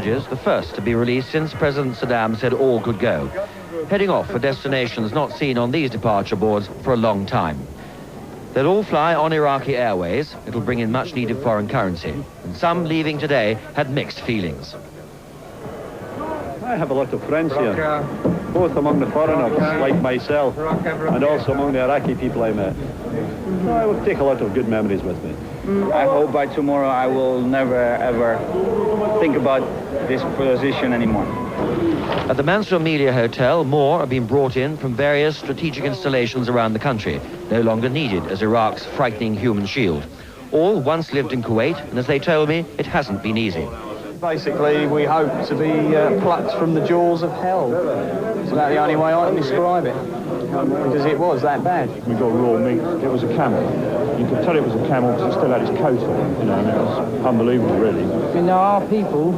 hostages, the first to be released since President Saddam said all could go, heading off for destinations not seen on these departure boards for a long time. They'll all fly on Iraqi Airways. It'll bring in much needed foreign currency. And some leaving today had mixed feelings. I have a lot of friends here, both among the foreigners like myself and also among the Iraqi people I met. So I will take a lot of good memories with me. I hope by tomorrow I will never ever think about this position anymore. At the Mansour Media Hotel, more are being brought in from various strategic installations around the country, no longer needed as Iraq's frightening human shield. All once lived in Kuwait, and as they told me, it hasn't been easy. Basically, we hope to be plucked from the jaws of hell. It's about the only way I can describe it, because it was that bad. We got raw meat. It was a camel. You could tell it was a camel because it still had its coat on. You know, and it was unbelievable, really. I mean, there are people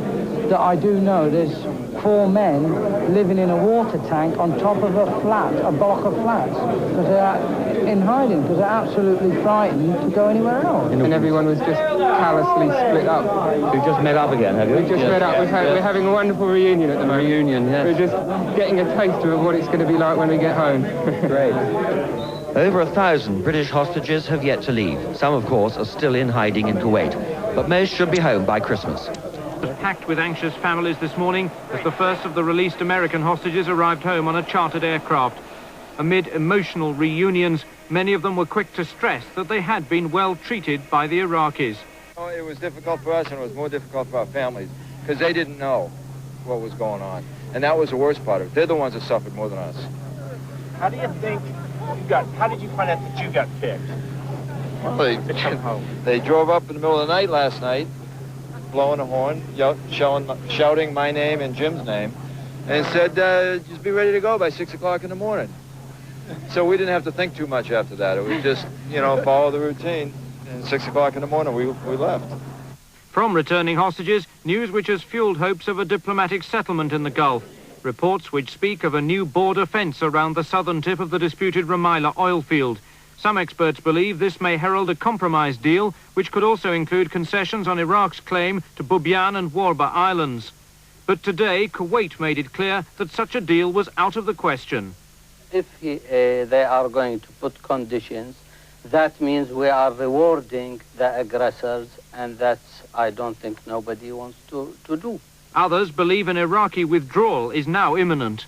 that I do know. There's 4 men living in a water tank on top of a flat, a block of flats, because they're in hiding, because they're absolutely frightened to go anywhere else. And everyone was just callously split up. You've just met up again, have you? We've just met up. We're having a wonderful reunion at the moment. Reunion, yes. We're just getting a taste of what it's going to be like when we get home. Great. Over 1,000 British hostages have yet to leave. Some, of course, are still in hiding in Kuwait, but most should be home by Christmas. Was packed with anxious families this morning as the first of the released American hostages arrived home on a chartered aircraft. Amid emotional reunions, many of them were quick to stress that they had been well treated by the Iraqis. Oh, it was difficult for us, and it was more difficult for our families because they didn't know what was going on. And that was the worst part of it. They're the ones that suffered more than us. How do you think how did you find out that you got picked? Well, they drove up in the middle of the night last night, blowing a horn, shouting my name and Jim's name, and said, just be ready to go by 6 o'clock in the morning. So we didn't have to think too much after that. It was just, you know, follow the routine. And 6 o'clock in the morning, we left. From returning hostages, news which has fueled hopes of a diplomatic settlement in the Gulf. Reports which speak of a new border fence around the southern tip of the disputed Rumaila oil field. Some experts believe this may herald a compromise deal, which could also include concessions on Iraq's claim to Bubiyan and Warba Islands. But today, Kuwait made it clear that such a deal was out of the question. If they are going to put conditions, that means we are rewarding the aggressors, and that's, I don't think nobody wants to do. Others believe an Iraqi withdrawal is now imminent.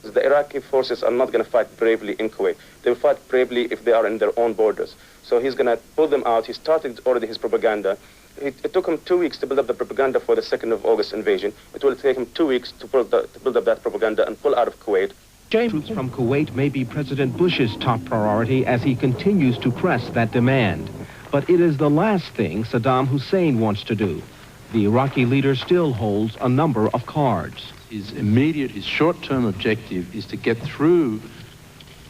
The Iraqi forces are not going to fight bravely in Kuwait. They will fight bravely if they are in their own borders. So he's going to pull them out. He started already his propaganda. It took him 2 weeks to build up the propaganda for the 2nd of August invasion. It will take him 2 weeks to build up that propaganda and pull out of Kuwait. Troops from Kuwait may be President Bush's top priority as he continues to press that demand. But it is the last thing Saddam Hussein wants to do. The Iraqi leader still holds a number of cards. His short-term objective is to get through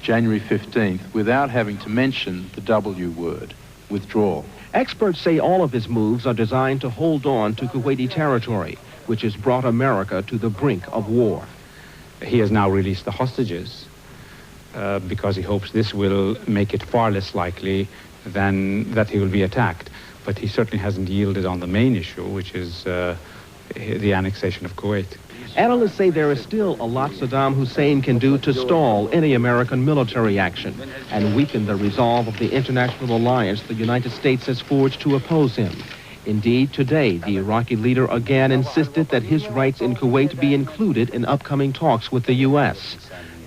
January 15th without having to mention the W word, withdrawal. Experts say all of his moves are designed to hold on to Kuwaiti territory, which has brought America to the brink of war. He has now released the hostages because he hopes this will make it far less likely than that he will be attacked. But he certainly hasn't yielded on the main issue, which is the annexation of Kuwait. Analysts say there is still a lot Saddam Hussein can do to stall any American military action and weaken the resolve of the international alliance the United States has forged to oppose him. Indeed, today, the Iraqi leader again insisted that his rights in Kuwait be included in upcoming talks with the U.S.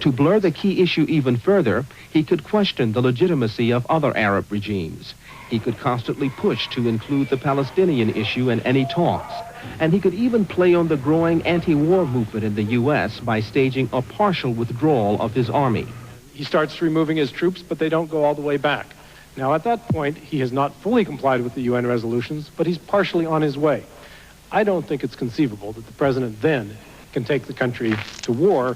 To blur the key issue even further, he could question the legitimacy of other Arab regimes. He could constantly push to include the Palestinian issue in any talks. And he could even play on the growing anti-war movement in the U.S. by staging a partial withdrawal of his army. He starts removing his troops, but they don't go all the way back. Now, at that point, he has not fully complied with the UN resolutions, but he's partially on his way. I don't think it's conceivable that the president then can take the country to war